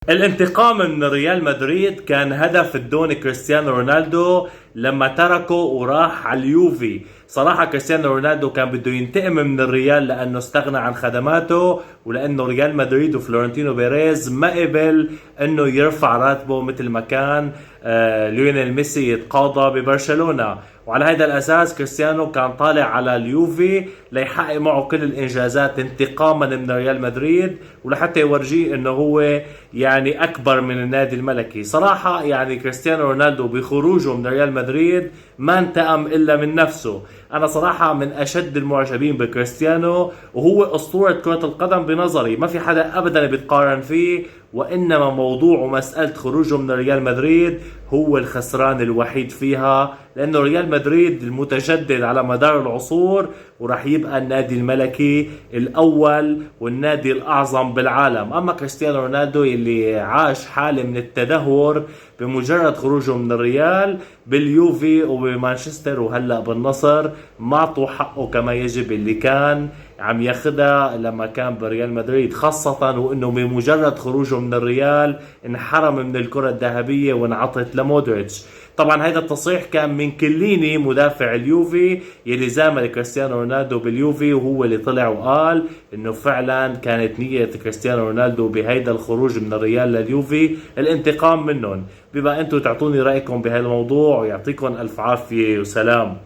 الانتقام من ريال مدريد كان هدف الدون كريستيانو رونالدو لما تركه وراح على اليوفي. صراحة كريستيانو رونالدو كان بده ينتقم من الريال لأنه استغنى عن خدماته، ولأنه ريال مدريد وفلورنتينو بيريز ما قبل أنه يرفع راتبه مثل ما كان ليونيل ميسي يتقاضى ببرشلونة. وعلى هذا الأساس كريستيانو كان طالع على اليوفي ليحقق معه كل الإنجازات انتقاما من ريال مدريد، ولحتى يورجيه أنه هو يعني أكبر من النادي الملكي. صراحة يعني كريستيانو رونالدو بخروجه من ريال مدريد ما انتقم إلا من نفسه. أنا صراحة من أشد المعجبين بكريستيانو، وهو أسطورة كرة القدم بنظري، ما في حدا أبدا بيتقارن فيه. وإنما موضوع ومسألة خروجه من ريال مدريد هو الخسران الوحيد فيها، لأنه ريال مدريد المتجدد على مدار العصور وراح يبقى النادي الملكي الأول والنادي الأعظم بالعالم. أما كريستيانو رونالدو اللي عاش حالة من التدهور بمجرد خروجه من الريال، باليوفي وبمانشستر وهلأ بالنصر ما اعطوا حقه كما يجب اللي كان عم ياخدها لما كان بريال مدريد، خاصة وانه بمجرد خروجه من الريال انحرم من الكرة الذهبية وانعطت لمودريتش. طبعا هذا التصريح كان من كليني مدافع اليوفي يلي زامل كريستيانو رونالدو باليوفي، وهو اللي طلع وقال انه فعلا كانت نية كريستيانو رونالدو بهيدا الخروج من الريال لليوفي الانتقام منهم. بما انتم تعطوني رأيكم بهذا الموضوع، ويعطيكم الف عافية وسلام.